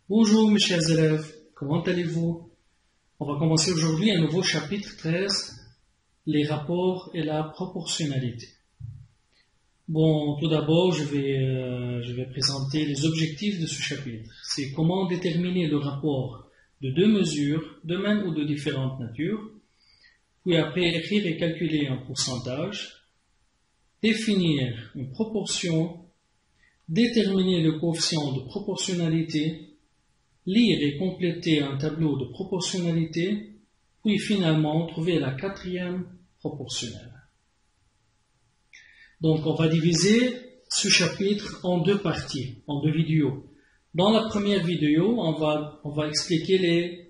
Bonjour mes chers élèves, comment allez-vous? On va commencer aujourd'hui un nouveau chapitre 13, les rapports et la proportionnalité. Bon, tout d'abord, je vais présenter les objectifs de ce chapitre. C'est comment déterminer le rapport de deux mesures, de même ou de différentes natures, puis après écrire et calculer un pourcentage, définir une proportion, déterminer le coefficient de proportionnalité, lire et compléter un tableau de proportionnalité, puis finalement trouver la quatrième proportionnelle. Donc on va diviser ce chapitre en deux parties, en deux vidéos. Dans la première vidéo, on va expliquer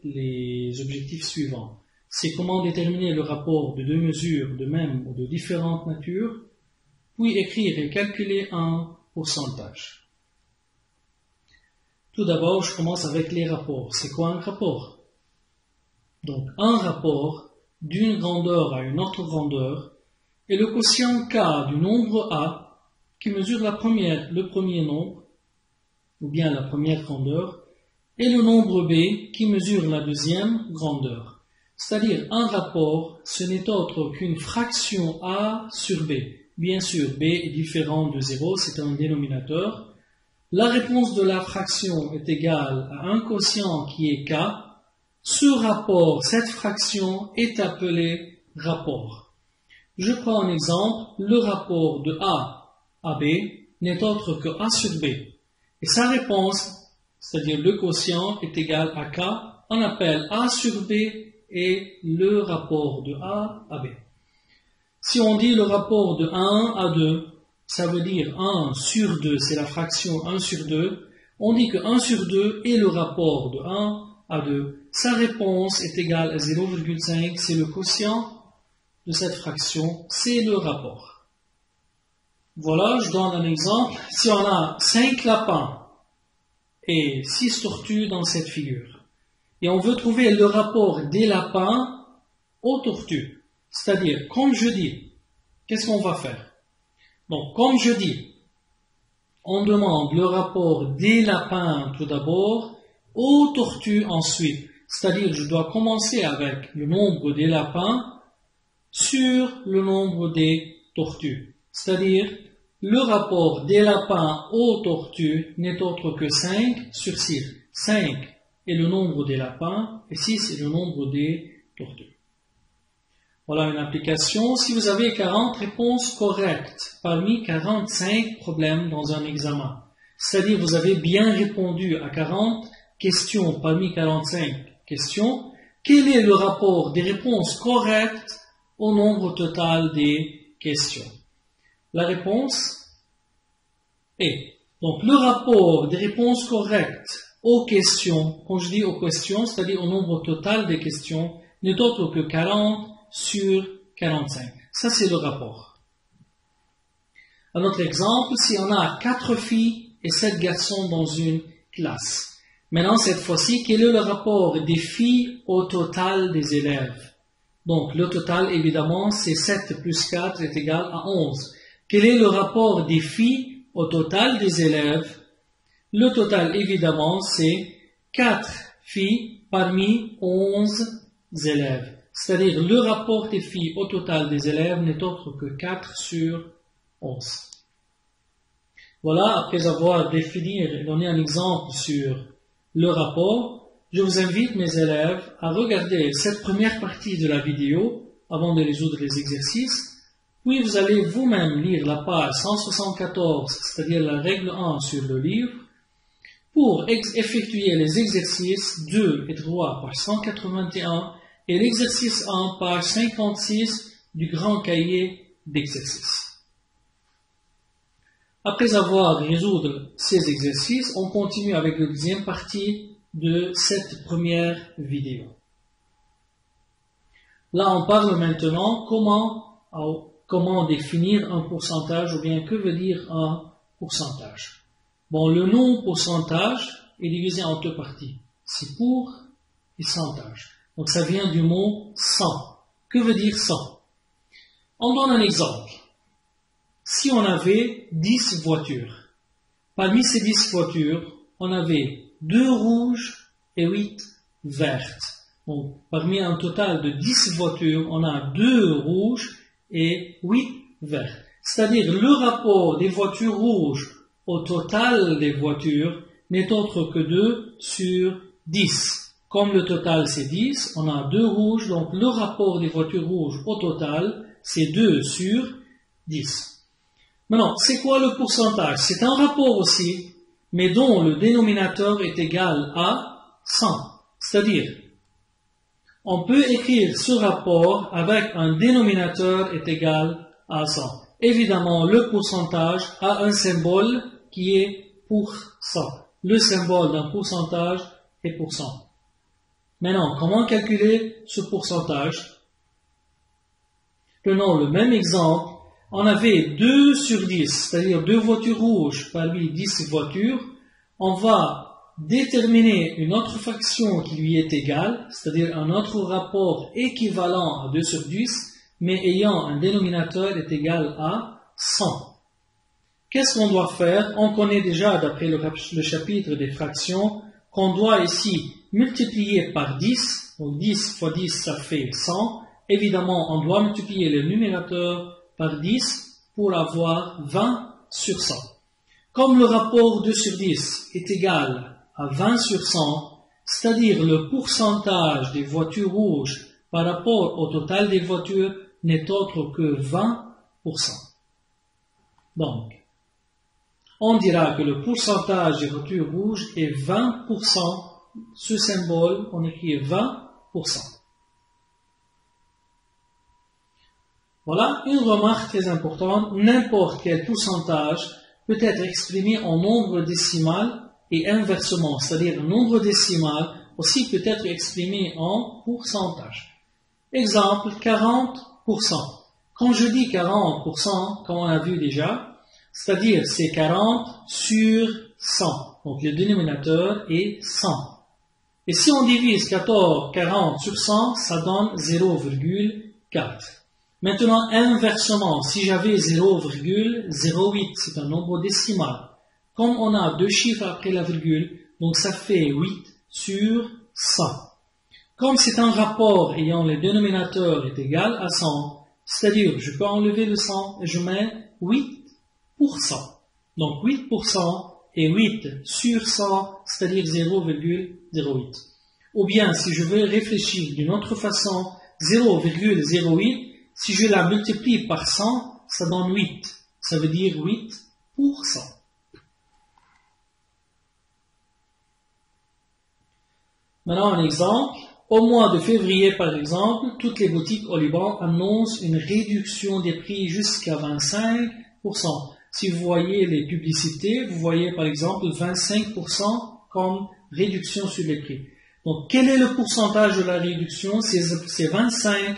les objectifs suivants. C'est comment déterminer le rapport de deux mesures de même ou de différentes natures, puis écrire et calculer un pourcentage. Tout d'abord, je commence avec les rapports. C'est quoi un rapport? Donc, un rapport d'une grandeur à une autre grandeur est le quotient K du nombre A qui mesure le premier nombre, ou bien la première grandeur, et le nombre B qui mesure la deuxième grandeur. C'est-à-dire, un rapport, ce n'est autre qu'une fraction A sur B. Bien sûr, B est différent de 0, c'est un dénominateur. La réponse de la fraction est égale à un quotient qui est K. Ce rapport, cette fraction, est appelé rapport. Je prends un exemple. Le rapport de A à B n'est autre que A sur B. Et sa réponse, c'est-à-dire le quotient, est égal à K. On appelle A sur B et le rapport de A à B. Si on dit le rapport de 1 à 2, ça veut dire 1 sur 2, c'est la fraction 1 sur 2. On dit que 1 sur 2 est le rapport de 1 à 2. Sa réponse est égale à 0,5, c'est le quotient de cette fraction, c'est le rapport. Voilà, je donne un exemple. Si on a 5 lapins et 6 tortues dans cette figure, et on veut trouver le rapport des lapins aux tortues, c'est-à-dire, comme je dis, qu'est-ce qu'on va faire? Donc, comme je dis, on demande le rapport des lapins tout d'abord, aux tortues ensuite. C'est-à-dire, je dois commencer avec le nombre des lapins sur le nombre des tortues. C'est-à-dire, le rapport des lapins aux tortues n'est autre que 5 sur 6. 5 est le nombre des lapins et 6 est le nombre des tortues. Voilà une application. Si vous avez 40 réponses correctes parmi 45 problèmes dans un examen, c'est-à-dire vous avez bien répondu à 40 questions parmi 45 questions, quel est le rapport des réponses correctes au nombre total des questions? La réponse est, donc le rapport des réponses correctes aux questions, quand je dis aux questions, c'est-à-dire au nombre total des questions, n'est autre que 40 sur 45. Ça, c'est le rapport. Un autre exemple, si on a 4 filles et 7 garçons dans une classe. Maintenant, cette fois-ci, quel est le rapport des filles au total des élèves? Donc, le total, évidemment, c'est 7 plus 4 est égal à 11. Quel est le rapport des filles au total des élèves? Le total, évidemment, c'est 4 filles parmi 11 élèves. C'est-à-dire le rapport des filles au total des élèves n'est autre que 4 sur 11. Voilà, après avoir défini et donné un exemple sur le rapport, je vous invite, mes élèves, à regarder cette première partie de la vidéo avant de résoudre les exercices. Puis vous allez vous-même lire la page 174, c'est-à-dire la règle 1 sur le livre, pour effectuer les exercices 2 et 3 page 181 et l'exercice 1, page 56 du grand cahier d'exercices. Après avoir résolu ces exercices, on continue avec la deuxième partie de cette première vidéo. Là, on parle maintenant comment définir un pourcentage ou bien que veut dire un pourcentage. Bon, le nom pourcentage est divisé en deux parties. C'est pour et centage. Donc ça vient du mot 100. Que veut dire 100? On donne un exemple. Si on avait 10 voitures, parmi ces 10 voitures, on avait 2 rouges et 8 vertes. Donc, parmi un total de 10 voitures, on a 2 rouges et 8 vertes. C'est-à-dire le rapport des voitures rouges au total des voitures n'est autre que 2 sur 10. Comme le total c'est 10, on a 2 rouges, donc le rapport des voitures rouges au total c'est 2 sur 10. Maintenant, c'est quoi le pourcentage? C'est un rapport aussi, mais dont le dénominateur est égal à 100. C'est-à-dire, on peut écrire ce rapport avec un dénominateur est égal à 100. Évidemment, le pourcentage a un symbole qui est pour 100. Le symbole d'un pourcentage est pour 100. Maintenant, comment calculer ce pourcentage? Prenons le même exemple. On avait 2 sur 10, c'est-à-dire 2 voitures rouges parmi 10 voitures. On va déterminer une autre fraction qui lui est égale, c'est-à-dire un autre rapport équivalent à 2 sur 10, mais ayant un dénominateur est égal à 100. Qu'est-ce qu'on doit faire? On connaît déjà, d'après le chapitre des fractions, qu'on doit ici multiplier par 10. Donc 10 fois 10, ça fait 100. Évidemment, on doit multiplier le numérateur par 10 pour avoir 20 sur 100. Comme le rapport 2 sur 10 est égal à 20 sur 100, c'est-à-dire le pourcentage des voitures rouges par rapport au total des voitures n'est autre que 20%. Donc, on dira que le pourcentage des voitures rouges est 20%. Ce symbole, on écrit 20%. Voilà une remarque très importante. N'importe quel pourcentage peut être exprimé en nombre décimal et inversement, c'est-à-dire un nombre décimal aussi peut être exprimé en pourcentage. Exemple, 40%. Quand je dis 40%, comme on a vu déjà, c'est-à-dire c'est 40 sur 100. Donc le dénominateur est 100. Et si on divise 40 sur 100, ça donne 0,4. Maintenant, inversement, si j'avais 0,08, c'est un nombre décimal. Comme on a 2 chiffres après la virgule, donc ça fait 8 sur 100. Comme c'est un rapport ayant le dénominateur est égal à 100, c'est-à-dire je peux enlever le 100 et je mets 8%. Donc 8% et 8 sur 100, c'est-à-dire 0,08. Ou bien, si je veux réfléchir d'une autre façon, 0,08, si je la multiplie par 100, ça donne 8. Ça veut dire 8%. Maintenant, un exemple. Au mois de février, par exemple, toutes les boutiques au Liban annoncent une réduction des prix jusqu'à 25%. Si vous voyez les publicités, vous voyez par exemple 25% comme réduction sur les prix. Donc, quel est le pourcentage de la réduction? C'est 25%.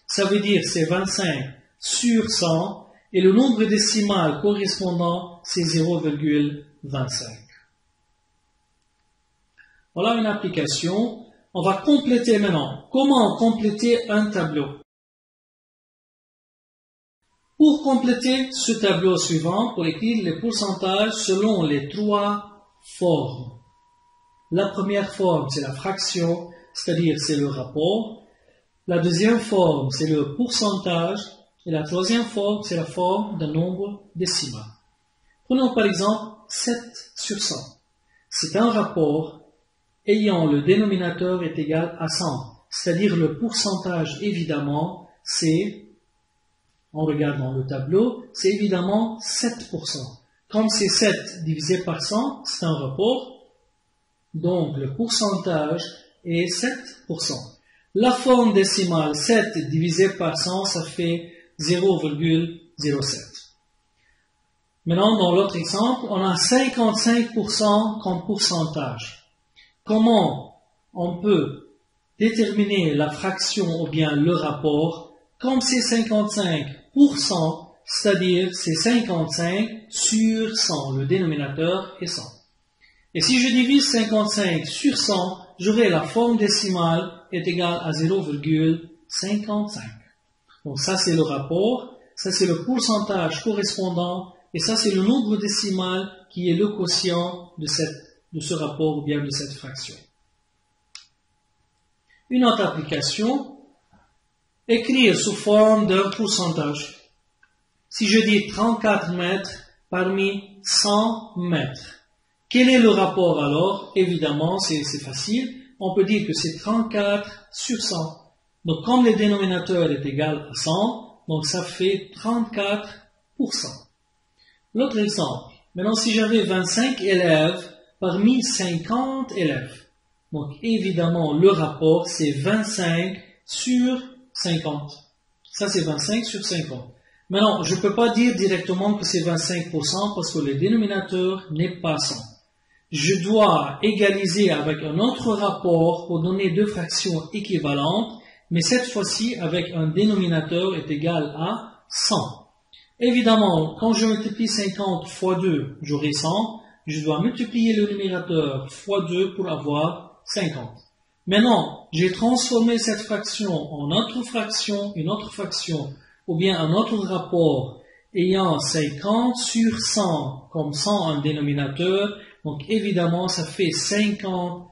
Ça veut dire c'est 25 sur 100 et le nombre décimal correspondant c'est 0,25. Voilà une application. On va compléter maintenant. Comment compléter un tableau? Pour compléter ce tableau suivant, pour écrire les pourcentages selon les 3 formes. La première forme, c'est la fraction, c'est-à-dire c'est le rapport. La deuxième forme, c'est le pourcentage. Et la troisième forme, c'est la forme d'un nombre décimal. Prenons par exemple 7 sur 100. C'est un rapport ayant le dénominateur est égal à 100. C'est-à-dire le pourcentage, évidemment, c'est, on regarde dans le tableau, c'est évidemment 7%. Comme c'est 7 divisé par 100, c'est un rapport. Donc le pourcentage est 7%. La forme décimale 7 divisé par 100, ça fait 0,07. Maintenant, dans l'autre exemple, on a 55% comme pourcentage. Comment on peut déterminer la fraction ou bien le rapport? Comme c'est 55%, c'est-à-dire c'est 55 sur 100, le dénominateur est 100. Et si je divise 55 sur 100, j'aurai la forme décimale est égale à 0,55. Donc ça c'est le rapport, ça c'est le pourcentage correspondant, et ça c'est le nombre décimal qui est le quotient de cette de ce rapport ou bien de cette fraction. Une autre application, écrire sous forme d'un pourcentage. Si je dis 34 mètres parmi 100 mètres, quel est le rapport alors? Évidemment, c'est facile. On peut dire que c'est 34 sur 100. Donc, comme le dénominateur est égal à 100, donc ça fait 34%. L'autre exemple. Maintenant, si j'avais 25 élèves parmi 50 élèves, donc évidemment, le rapport, c'est 25 sur 50. Ça, c'est 25 sur 50. Maintenant, je ne peux pas dire directement que c'est 25% parce que le dénominateur n'est pas 100. Je dois égaliser avec un autre rapport pour donner deux fractions équivalentes, mais cette fois-ci avec un dénominateur est égal à 100. Évidemment, quand je multiplie 50 fois 2, j'aurai 100. Je dois multiplier le numérateur fois 2 pour avoir 50. Maintenant, j'ai transformé cette fraction en une autre fraction, ou bien un autre rapport ayant 50 sur 100 comme 100 en dénominateur. Donc évidemment, ça fait 50%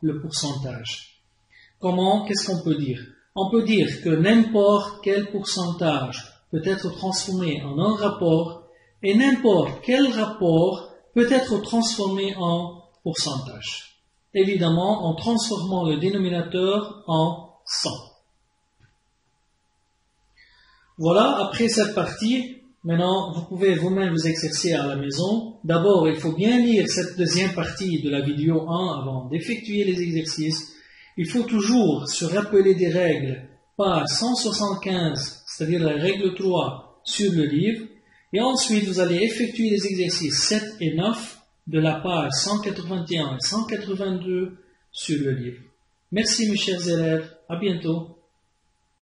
le pourcentage. Comment? Qu'est-ce qu'on peut dire? On peut dire que n'importe quel pourcentage peut être transformé en un rapport et n'importe quel rapport peut être transformé en pourcentage. Évidemment, en transformant le dénominateur en 100. Voilà, après cette partie, maintenant, vous pouvez vous-même vous exercer à la maison. D'abord, il faut bien lire cette deuxième partie de la vidéo 1 avant d'effectuer les exercices. Il faut toujours se rappeler des règles, page 175, c'est-à-dire la règle 3 sur le livre. Et ensuite, vous allez effectuer les exercices 7 et 9 de la page 181 et 182 sur le livre. Merci mes chers élèves, à bientôt.